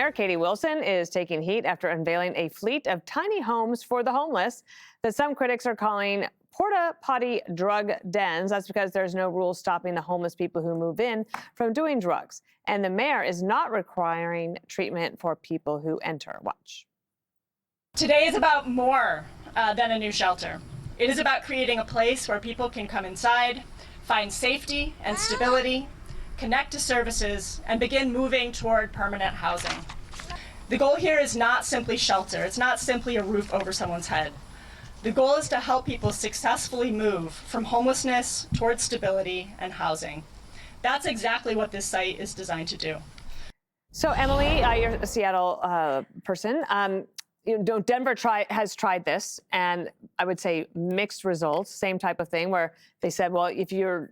Mayor Katie Wilson is taking heat after unveiling a fleet of tiny homes for the homeless that some critics are calling porta potty drug dens. That's because there's no rules stopping the homeless people who move in from doing drugs. And the mayor is not requiring treatment for people who enter. Watch. Today is about more than a new shelter. It is about creating a place where people can come inside, find safety and stability, connect to services, and begin moving toward permanent housing. The goal here is not simply shelter. It's not simply a roof over someone's head. The goal is to help people successfully move from homelessness towards stability and housing. That's exactly what this site is designed to do. So, Emily, you're a Seattle person. Denver has tried this, and I would say mixed results. Same type of thing where they said, well, if you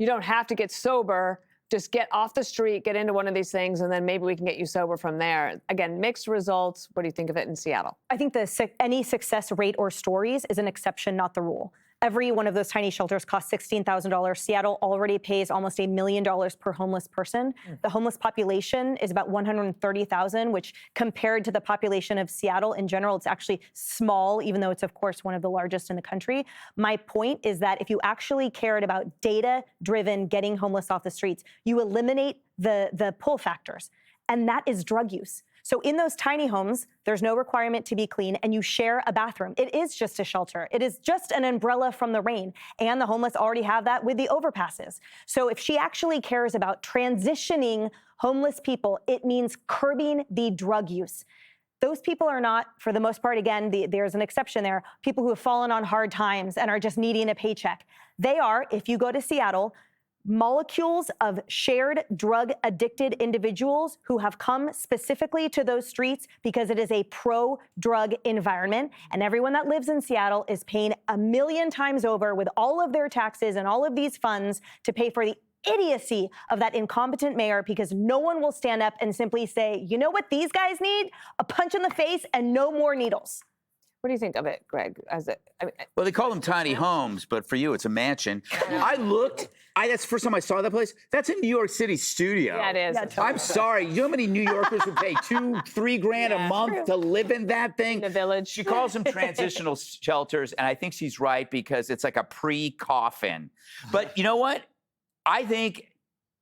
don't have to get sober, just get off the street, get into one of these things, and then maybe we can get you sober from there. Again, mixed results. What do you think of it in Seattle? I think any success rate or stories is an exception, not the rule. Every one of those tiny shelters costs $16,000. Seattle already pays almost $1 million per homeless person. The homeless population is about 130,000, which compared to the population of Seattle in general, it's actually small, even though it's, of course, one of the largest in the country. My point is that if you actually cared about data-driven getting homeless off the streets, you eliminate the pull factors, and that is drug use. So in those tiny homes, there's no requirement to be clean, and you share a bathroom. It is just a shelter. It is just an umbrella from the rain, and the homeless already have that with the overpasses. So if she actually cares about transitioning homeless people, it means curbing the drug use. Those people are not, for the most part, again, there's an exception there, people who have fallen on hard times and are just needing a paycheck. They are, if you go to Seattle, molecules of shared drug-addicted individuals who have come specifically to those streets because it is a pro-drug environment. And everyone that lives in Seattle is paying 1 million times over with all of their taxes and all of these funds to pay for the idiocy of that incompetent mayor, because no one will stand up and simply say, you know what these guys need? A punch in the face and no more needles. What do you think of it, Greg? Well, they call them tiny homes, but for you, it's a mansion. I looked. That's the first time I saw that place. That's a New York City studio. Yeah, it is. Yeah, totally. I'm sorry. You know how many New Yorkers would pay $2-3 grand a month to live in that thing? The village. She calls them transitional shelters, and I think she's right because it's like a pre-coffin. But you know what? I think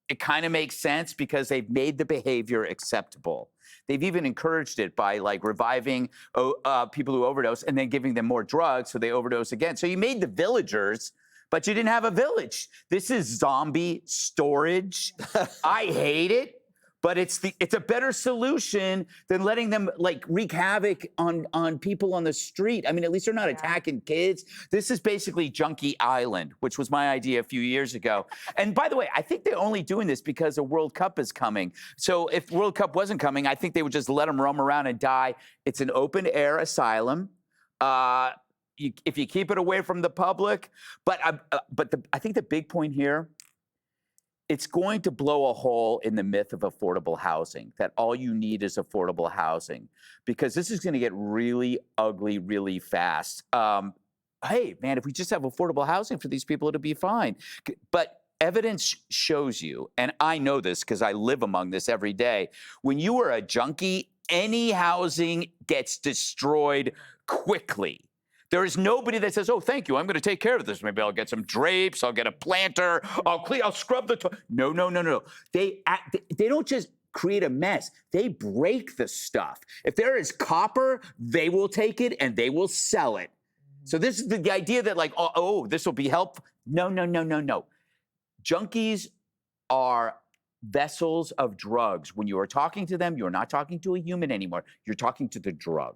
it kind of makes sense because they've made the behavior acceptable. They've even encouraged it by like reviving people who overdose and then giving them more drugs so they overdose again. So you made the villagers, but you didn't have a village. This is zombie storage. I hate it. But it's a better solution than letting them like wreak havoc on people on the street. I mean, at least they're not attacking kids. This is basically Junkie Island, which was my idea a few years ago. And by the way, I think they're only doing this because the World Cup is coming. So if World Cup wasn't coming, I think they would just let them roam around and die. It's an open air asylum. If you keep it away from the public, but I think the big point here, it's going to blow a hole in the myth of affordable housing, that all you need is affordable housing, because this is going to get really ugly really fast. Hey, man, if we just have affordable housing for these people, it'll be fine. But evidence shows you, and I know this because I live among this every day, when you are a junkie, any housing gets destroyed quickly. There is nobody that says, oh, thank you, I'm going to take care of this. Maybe I'll get some drapes, I'll get a planter, I'll scrub the toilet. No. They don't just create a mess. They break the stuff. If there is copper, they will take it and they will sell it. So this is the idea that like, oh, this will be helpful. No. Junkies are vessels of drugs. When you are talking to them, you're not talking to a human anymore. You're talking to the drug.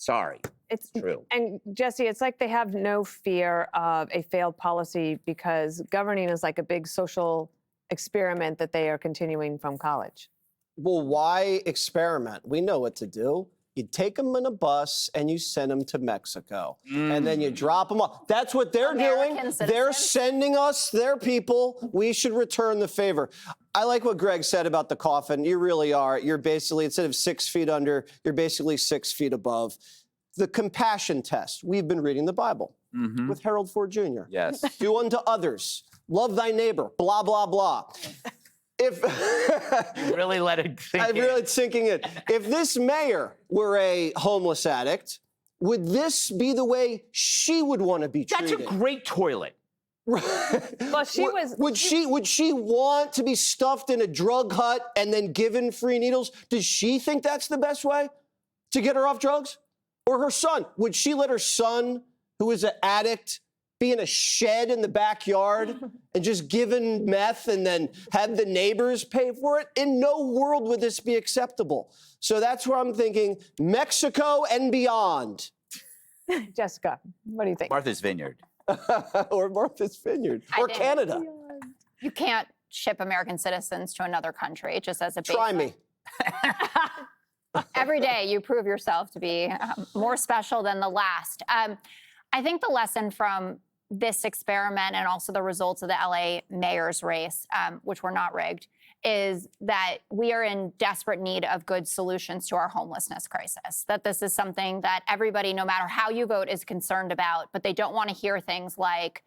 Sorry. It's true. And Jesse, it's like they have no fear of a failed policy because governing is like a big social experiment that they are continuing from college. Well, why experiment? We know what to do. You take them in a bus and you send them to Mexico. And then you drop them off. That's what they're doing. They're sending us their people. We should return the favor. I like what Greg said about the coffin. You really are. You're basically, instead of 6 feet under, you're basically 6 feet above. The compassion test. We've been reading the Bible with Harold Ford Jr. Yes. Do unto others. Love thy neighbor. Blah, blah, blah. If You really let it sink I in. really it's sinking in. If this mayor were a homeless addict, would this be the way she would want to be That's treated? a great toilet. Well, Would she want to be stuffed in a drug hut and then given free needles? Does she think that's the best way to get her off drugs? Or her son? Would she let her son, who is an addict, be in a shed in the backyard and just given meth and then have the neighbors pay for it? In no world would this be acceptable. So that's where I'm thinking Mexico and beyond. Jessica, what do you think? Martha's Vineyard. Or Martha's Vineyard. Or think- Canada. You can't ship American citizens to another country just as a basic. Try me. Every day you prove yourself to be more special than the last. I think the lesson from this experiment and also the results of the LA mayor's race, which were not rigged, is that we are in desperate need of good solutions to our homelessness crisis. That this is something that everybody, no matter how you vote, is concerned about, but they don't want to hear things like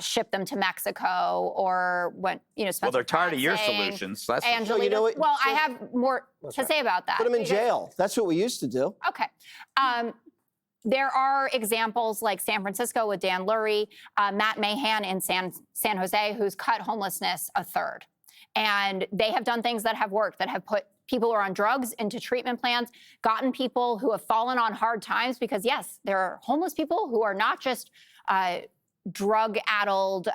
ship them to Mexico or what, Spencer Well, they're tired of your saying, solutions. That's for Angelina, you know what? well, I have more to say about that. Put them in jail. That's what we used to do. Okay. There are examples like San Francisco with Dan Lurie, Matt Mahan in San Jose, who's cut homelessness a third. And they have done things that have worked, that have put people who are on drugs into treatment plans, gotten people who have fallen on hard times, because yes, there are homeless people who are not just drug-addled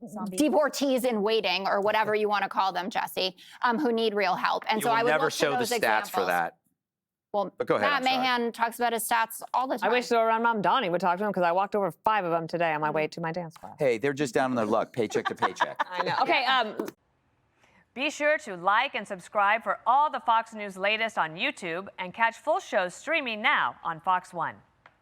deportees in waiting, or whatever you want to call them, Jesse, who need real help. And You so will I would never look to show the those stats examples. for that. Well, But go ahead, Matt I'm sorry. Mahan talks about his stats all the I time. wish they were around Mom Donnie would talk to him because I walked over 5 of them today on my way to my dance class. Hey, they're just down on their luck, paycheck to paycheck. I know. Okay, be sure to like and subscribe for all the Fox News latest on YouTube and catch full shows streaming now on Fox One.